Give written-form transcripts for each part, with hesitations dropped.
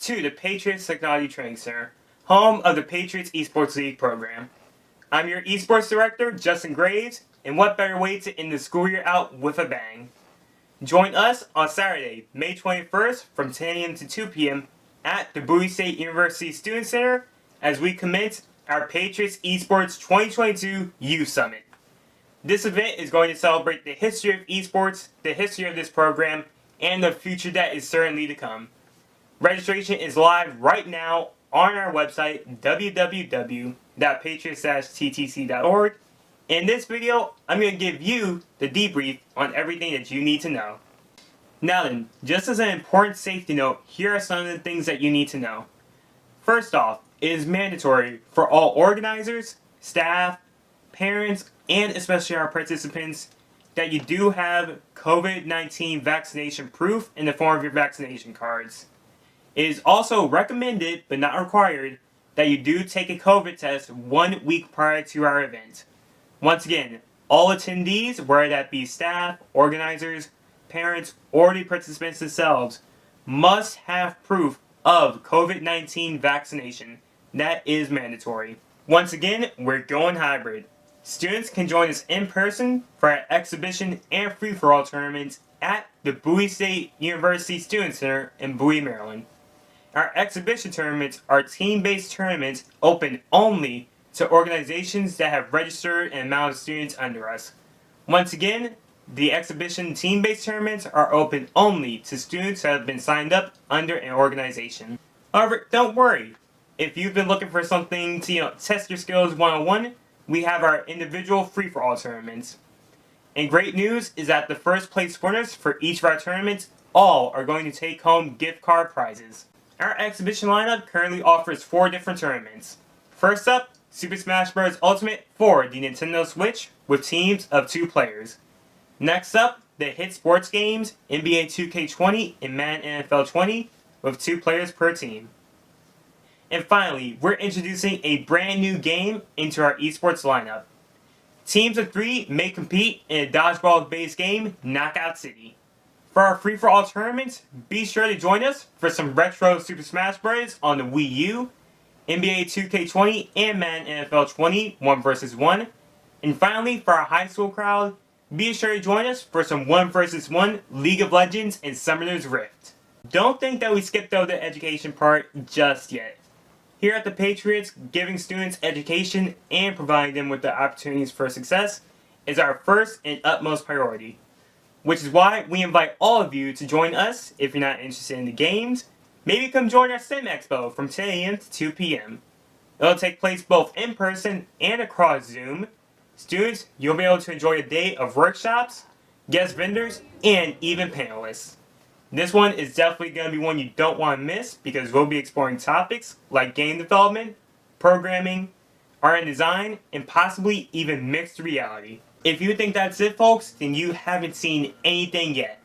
to the Patriots Technology Training Center, home of the Patriots Esports League program. I'm your Esports Director, Justin Graves, and what better way to end the school year out with a bang? Join us on Saturday, May 21st from 10 a.m. to 2 p.m. at the Bowie State University Student Center as we commence our Patriots Esports 2022 Youth Summit. This event is going to celebrate the history of esports, the history of this program, and the future that is certainly to come. Registration is live right now on our website, www.patriots-ttc.org. In this video, I'm going to give you the debrief on everything that you need to know. Now then, just as an important safety note, here are some of the things that you need to know. First off, it is mandatory for all organizers, staff, parents, and especially our participants that you do have COVID-19 vaccination proof in the form of your vaccination cards. It is also recommended, but not required, that you do take a COVID test 1 week prior to our event. Once again, all attendees, whether that be staff, organizers, parents, or the participants themselves, must have proof of COVID-19 vaccination. That is mandatory. Once again, we're going hybrid. Students can join us in person for our exhibition and free-for-all tournaments at the Bowie State University Student Center in Bowie, Maryland. Our exhibition tournaments are team-based tournaments open only to organizations that have registered an amount of students under us. Once again, the exhibition team-based tournaments are open only to students that have been signed up under an organization. However, don't worry. If you've been looking for something to test your skills one-on-one, we have our individual free-for-all tournaments. And great news is that the first place winners for each of our tournaments all are going to take home gift card prizes. Our exhibition lineup currently offers 4 different tournaments. First up, Super Smash Bros. Ultimate for the Nintendo Switch with teams of 2 players. Next up, the hit sports games NBA 2K20 and Madden NFL 20 with 2 players per team. And finally, we're introducing a brand new game into our esports lineup. Teams of 3 may compete in a dodgeball-based game, Knockout City. For our free-for-all tournaments, be sure to join us for some retro Super Smash Bros. On the Wii U, NBA 2K20 and Madden NFL 20 1 vs 1. And finally, for our high school crowd, be sure to join us for some 1 vs 1 League of Legends and Summoner's Rift. Don't think that we skipped over the education part just yet. Here at the Patriots, giving students education and providing them with the opportunities for success is our first and utmost priority. Which is why we invite all of you to join us if you're not interested in the games. Maybe come join our STEM Expo from 10 a.m. to 2 p.m. It'll take place both in person and across Zoom. Students, you'll be able to enjoy a day of workshops, guest vendors, and even panelists. This one is definitely going to be one you don't want to miss because we'll be exploring topics like game development, programming, art and design, and possibly even mixed reality. If you think that's it, folks, then you haven't seen anything yet.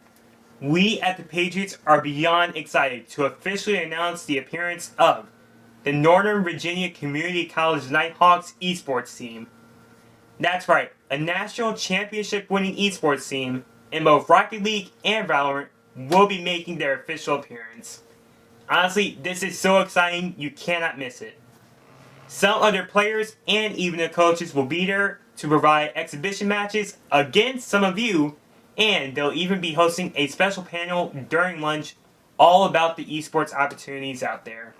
We at the Patriots are beyond excited to officially announce the appearance of the Northern Virginia Community College Nighthawks esports team. That's right, a national championship winning esports team in both Rocket League and Valorant will be making their official appearance. Honestly, this is so exciting, you cannot miss it. Some other players and even the coaches will be there to provide exhibition matches against some of you, and they'll even be hosting a special panel during lunch all about the esports opportunities out there.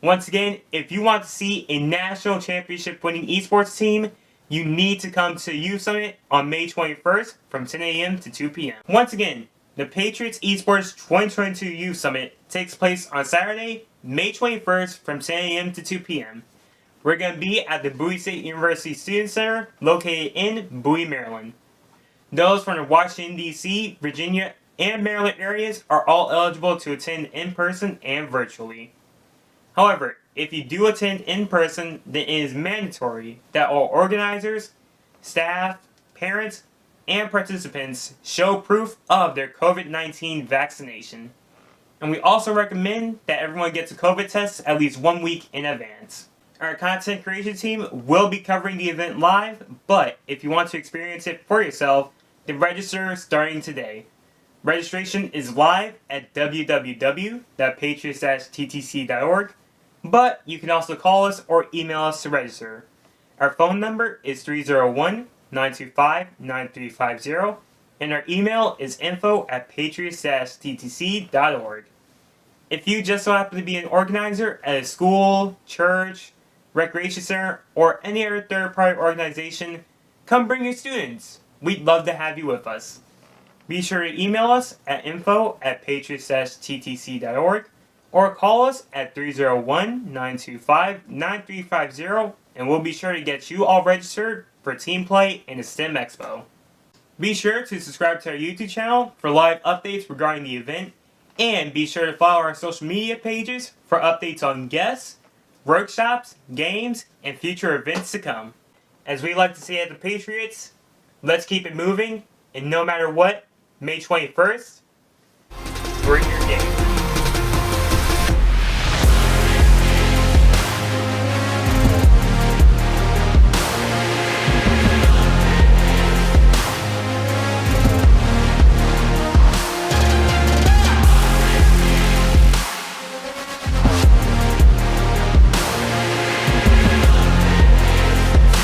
Once again, if you want to see a national championship winning esports team, you need to come to Youth Summit on May 21st from 10 a.m. to 2 p.m. Once again, the Patriots Esports 2022 Youth Summit takes place on Saturday, May 21st from 10 a.m. to 2 p.m. We're going to be at the Bowie State University Student Center located in Bowie, Maryland. Those from the Washington, D.C., Virginia, and Maryland areas are all eligible to attend in person and virtually. However, if you do attend in person, then it is mandatory that all organizers, staff, parents, and participants show proof of their COVID-19 vaccination. And we also recommend that everyone gets a COVID test at least 1 week in advance. Our content creation team will be covering the event live, but if you want to experience it for yourself, then register starting today. Registration is live at www.patriots-ttc.org, but you can also call us or email us to register. Our phone number is 301-925-9350, and our email is info@patriots-ttc.org. If you just so happen to be an organizer at a school, church, recreation center, or any other third-party organization, come bring your students. We'd love to have you with us. Be sure to email us at info@patriots-ttc.org or call us at 301-925-9350, and we'll be sure to get you all registered for team play in the STEM Expo. Be sure to subscribe to our YouTube channel for live updates regarding the event, and be sure to follow our social media pages for updates on guests, workshops, games, and future events to come. As we like to say at the Patriots, let's keep it moving, and no matter what, May 21st